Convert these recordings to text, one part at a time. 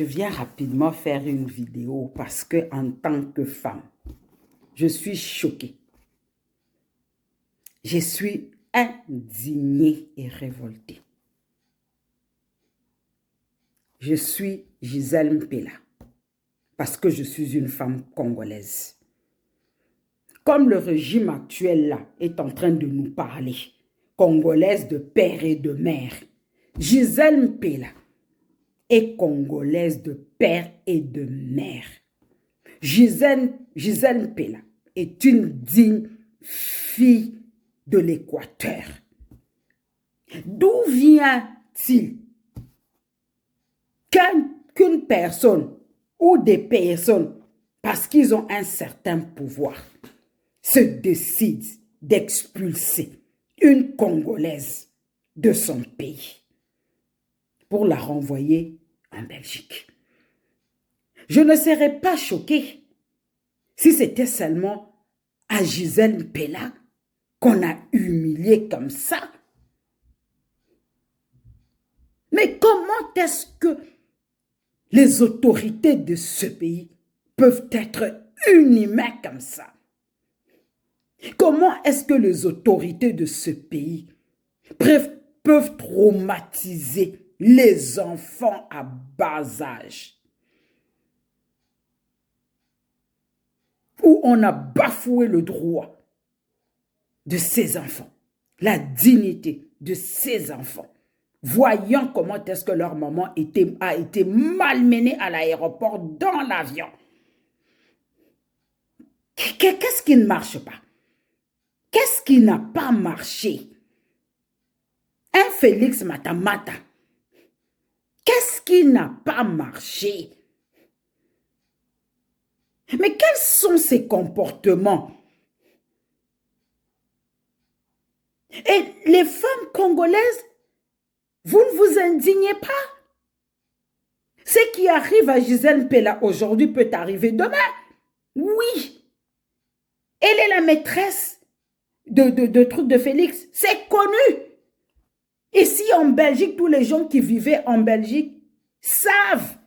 Je viens rapidement faire une vidéo parce que en tant que femme, je suis choquée. Je suis indignée et révoltée. Je suis Gisèle Mpela parce que je suis une femme congolaise. Comme le régime actuel là est en train de nous parler, congolaise de père et de mère, Gisèle Mpela est congolaise de père et de mère. Gisèle Mpela est une digne fille de l'Équateur. D'où vient-il qu'une personne ou des personnes, parce qu'ils ont un certain pouvoir, se décident d'expulser une Congolaise de son pays pour la renvoyer en Belgique? Je ne serais pas choquée si c'était seulement à Gisèle Mpela qu'on a humilié comme ça. Mais comment est-ce que les autorités de ce pays peuvent être inhumaines comme ça? Comment est-ce que les autorités de ce pays peuvent traumatiser les enfants à bas âge? Où on a bafoué le droit de ces enfants, la dignité de ces enfants, voyant comment est-ce que leur maman a été malmenée à l'aéroport dans l'avion. Qu'est-ce qui ne marche pas? Qu'est-ce qui n'a pas marché? Un Félix Matamata, qu'est-ce qui n'a pas marché? Mais quels sont ces comportements? Et les femmes congolaises, vous ne vous indignez pas? Ce qui arrive à Gisèle Mpela aujourd'hui peut arriver demain. Oui. Elle est la maîtresse de trucs de Félix. C'est connu. Ici en Belgique, tous les gens qui vivaient en Belgique savent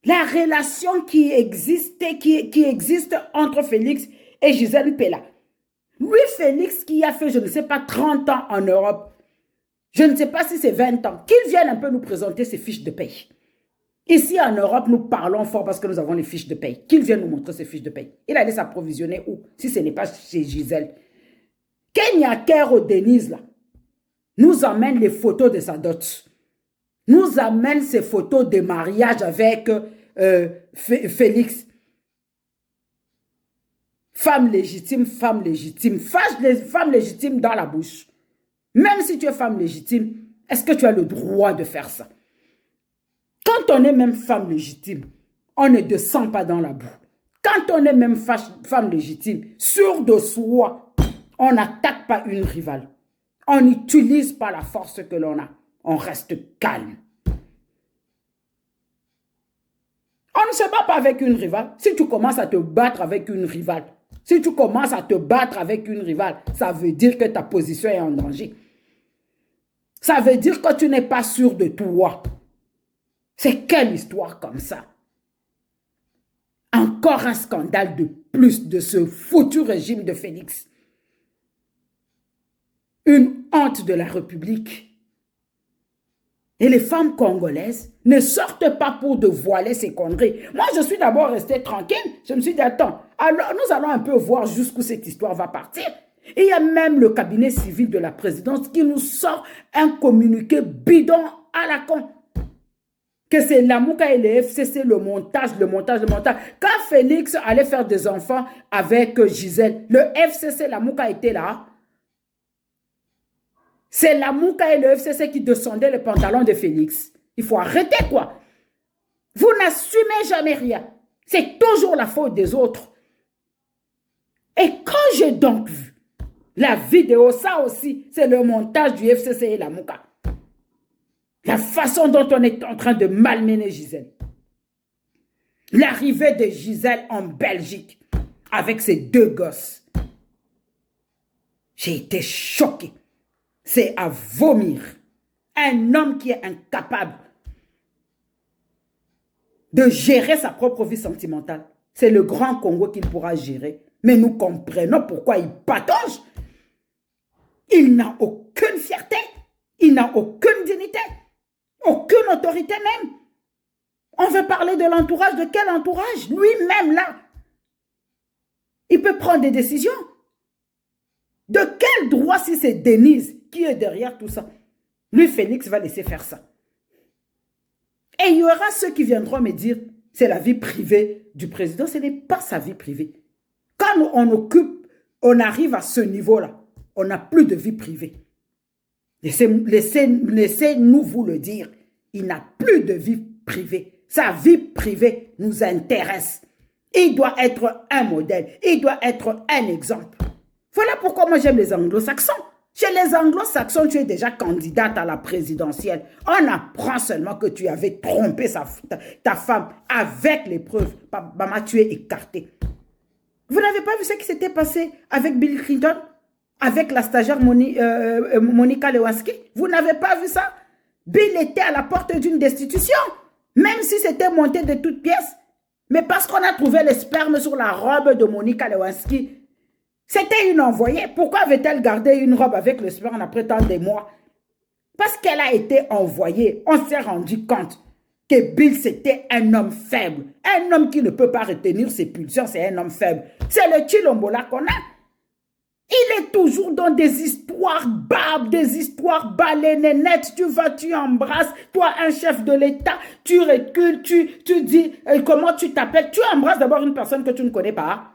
la relation qui existe entre Félix et Gisèle Mpela. Lui, Félix, qui a fait, je ne sais pas, 30 ans en Europe, je ne sais pas si c'est 20 ans, qu'il vienne un peu nous présenter ses fiches de paye. Ici en Europe, nous parlons fort parce que nous avons les fiches de paye. Qu'il vienne nous montrer ses fiches de paye. Il allait s'approvisionner où? Si ce n'est pas chez Gisèle. Kenya Kero Denise, là, nous amène les photos de sa dot. Nous amène ses photos de mariage avec Félix. Femme légitime, femme légitime. Fâche les femmes légitimes dans la bouche. Même si tu es femme légitime, est-ce que tu as le droit de faire ça? Quand on est même femme légitime, on ne descend pas dans la boue. Quand on est même femme légitime, sûre de soi, on n'attaque pas une rivale. On n'utilise pas la force que l'on a. On reste calme. On ne se bat pas avec une rivale. Si tu commences à te battre avec une rivale, ça veut dire que ta position est en danger. Ça veut dire que tu n'es pas sûr de toi. C'est quelle histoire comme ça? Encore un scandale de plus de ce foutu régime de Félix. Une honte de la République. Et les femmes congolaises ne sortent pas pour dévoiler ces conneries. Moi, je suis d'abord restée tranquille. Je me suis dit, attends, alors nous allons un peu voir jusqu'où cette histoire va partir. Et il y a même le cabinet civil de la présidence qui nous sort un communiqué bidon à la con. Que c'est Lamouka et le FCC, le montage. Quand Félix allait faire des enfants avec Gisèle, le FCC, Lamouka était là. C'est Lamouka et le FCC qui descendaient le pantalon de Félix. Il faut arrêter quoi. Vous n'assumez jamais rien. C'est toujours la faute des autres. Et quand j'ai donc vu la vidéo, ça aussi, c'est le montage du FCC et Lamouka. La façon dont on est en train de malmener Gisèle. L'arrivée de Gisèle en Belgique avec ses deux gosses. J'ai été choquée. C'est à vomir. Un homme qui est incapable de gérer sa propre vie sentimentale. C'est le grand Congo qu'il pourra gérer. Mais nous comprenons pourquoi il patauge. Il n'a aucune fierté. Il n'a aucune dignité. Aucune autorité même. On veut parler de l'entourage. De quel entourage? Lui-même là. Il peut prendre des décisions. De quel droit si c'est Denise qui est derrière tout ça? Lui, Félix, va laisser faire ça. Et il y aura ceux qui viendront me dire, c'est la vie privée du président. Ce n'est pas sa vie privée. Quand on arrive à ce niveau-là, on n'a plus de vie privée. Laissez-nous vous le dire. Il n'a plus de vie privée. Sa vie privée nous intéresse. Il doit être un modèle. Il doit être un exemple. Voilà pourquoi moi j'aime les anglo-saxons. Chez les anglo-saxons, tu es déjà candidate à la présidentielle. On apprend seulement que tu avais trompé ta femme avec les preuves. Maman, tu es écarté. Vous n'avez pas vu ce qui s'était passé avec Bill Clinton? Avec la stagiaire Monica Lewinsky? Vous n'avez pas vu ça? Bill était à la porte d'une destitution. Même si c'était monté de toutes pièces. Mais parce qu'on a trouvé le sperme sur la robe de Monica Lewinsky. C'était une envoyée. Pourquoi avait-elle gardé une robe avec le sperme après tant de mois? Parce qu'elle a été envoyée. On s'est rendu compte que Bill, c'était un homme faible. Un homme qui ne peut pas retenir ses pulsions, c'est un homme faible. C'est le Chilombola qu'on a. Il est toujours dans des histoires barbes, des histoires baleinettes. Tu vas, tu embrasses. Toi, un chef de l'État, tu recules, tu dis comment tu t'appelles. Tu embrasses d'abord une personne que tu ne connais pas.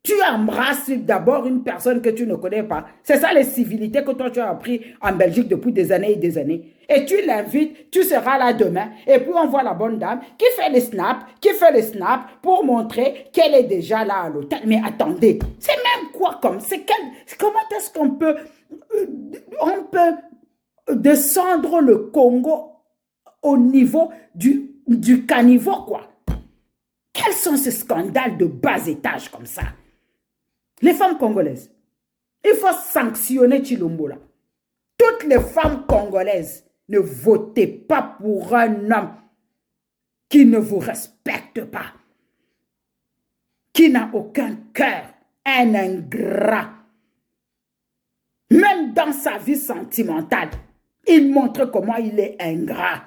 Tu embrasses d'abord une personne que tu ne connais pas. C'est ça les civilités que toi tu as appris en Belgique depuis des années et des années. Et tu l'invites, tu seras là demain. Et puis on voit la bonne dame qui fait les snaps pour montrer qu'elle est déjà là à l'hôtel. Mais attendez, c'est même quoi comme... Comment est-ce qu'on peut... on peut descendre le Congo au niveau du caniveau, quoi. Quels sont ces scandales de bas étage comme ça? Les femmes congolaises, il faut sanctionner Chilombola. Toutes les femmes congolaises, ne votez pas pour un homme qui ne vous respecte pas, qui n'a aucun cœur, un ingrat. Même dans sa vie sentimentale, il montre comment il est ingrat.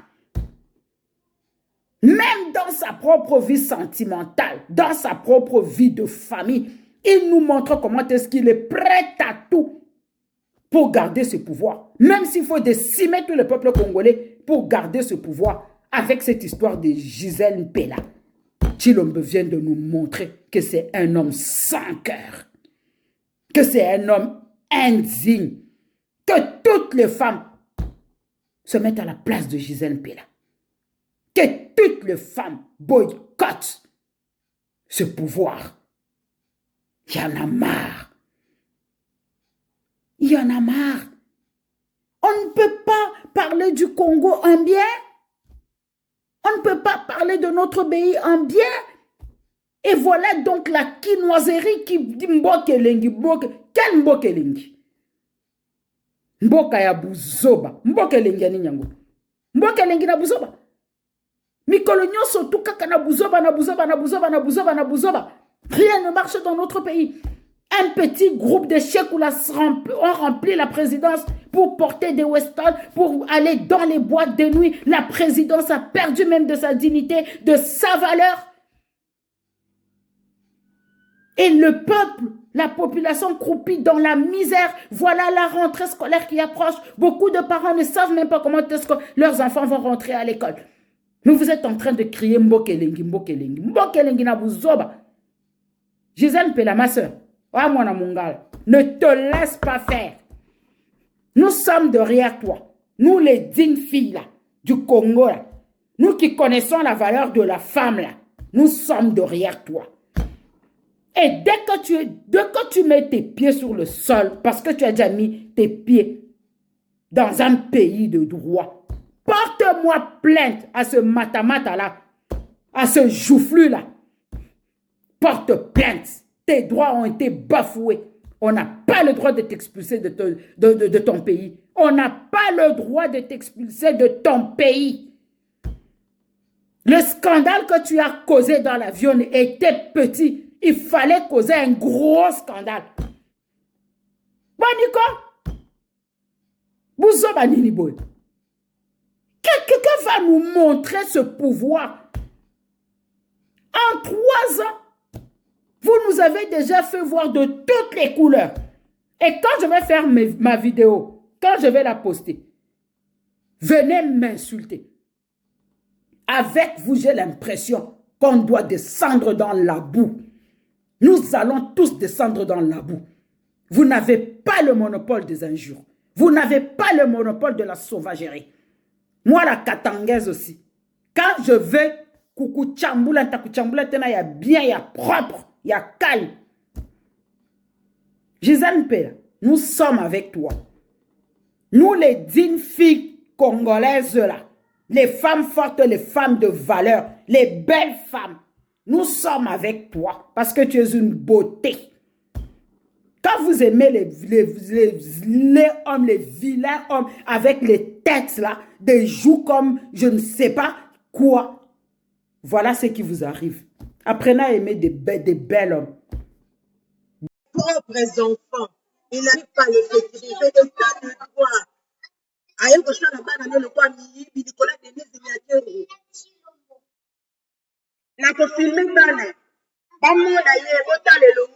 Même dans sa propre vie sentimentale, dans sa propre vie de famille, il nous montre comment est-ce qu'il est prêt à tout pour garder ce pouvoir. Même s'il faut décimer tout le peuple congolais pour garder ce pouvoir avec cette histoire de Gisèle Mpela. Tshilombo vient de nous montrer que c'est un homme sans cœur, que c'est un homme indigne, que toutes les femmes se mettent à la place de Gisèle Mpela, que toutes les femmes boycottent ce pouvoir. Il y en a marre. Il y en a marre. On ne peut pas parler du Congo en bien. On ne peut pas parler de notre pays en bien. Et voilà donc la quinoiserie qui dit Mbokelengi. Quel Mbokelengi? Mboka ya buzoba. Mbokelengi ya ninyango. Mbokelengi na buzoba. Mikolo nyonso tout kaka na buzoba, na buzoba, na buzoba, na buzoba, na buzoba. Rien ne marche dans notre pays. Un petit groupe de Chekoula ont rempli la présidence pour porter des Weston, pour aller dans les boîtes de nuit. La présidence a perdu même de sa dignité, de sa valeur. Et le peuple, la population croupit dans la misère. Voilà la rentrée scolaire qui approche. Beaucoup de parents ne savent même pas comment est-ce que leurs enfants vont rentrer à l'école. Mais vous êtes en train de crier Mbokelengi, Mbokelengi. Mbokelengi na buzoba. Gisèle Mpela, ma soeur, ne te laisse pas faire. Nous sommes derrière toi. Nous, les dignes filles là, du Congo, là, nous qui connaissons la valeur de la femme, là, nous sommes derrière toi. Et dès que tu mets tes pieds sur le sol, parce que tu as déjà mis tes pieds dans un pays de droit, porte-moi plainte à ce matamata là, à ce joufflu là. Porte plainte. Tes droits ont été bafoués. On n'a pas le droit de t'expulser de ton pays. On n'a pas le droit de t'expulser de ton pays. Le scandale que tu as causé dans l'avion était petit. Il fallait causer un gros scandale. Boniko, quelqu'un va nous montrer ce pouvoir. En 3 ans, vous nous avez déjà fait voir de toutes les couleurs. Et quand je vais faire ma vidéo, quand je vais la poster, venez m'insulter. Avec vous, j'ai l'impression qu'on doit descendre dans la boue. Nous allons tous descendre dans la boue. Vous n'avez pas le monopole des injures. Vous n'avez pas le monopole de la sauvagerie. Moi, la katangaise aussi. Quand je vais, coucou chamboula, il y a bien, il y a propre, il y a calme. Gisèle Pella, nous sommes avec toi. Nous, les dignes filles congolaises là, les femmes fortes, les femmes de valeur, les belles femmes, nous sommes avec toi parce que tu es une beauté. Quand vous aimez les hommes, les vilains hommes avec les têtes là, des joues comme je ne sais pas quoi, voilà ce qui vous arrive. Apprenez à aimer des belles hommes. Propres enfants, il n'arrive pas à les sécuriser de tas de droits. Aïe, que je suis là-bas, le quoi, Nicolas Denis, signature. La filmer dans les. Maman, d'ailleurs, autant les longs.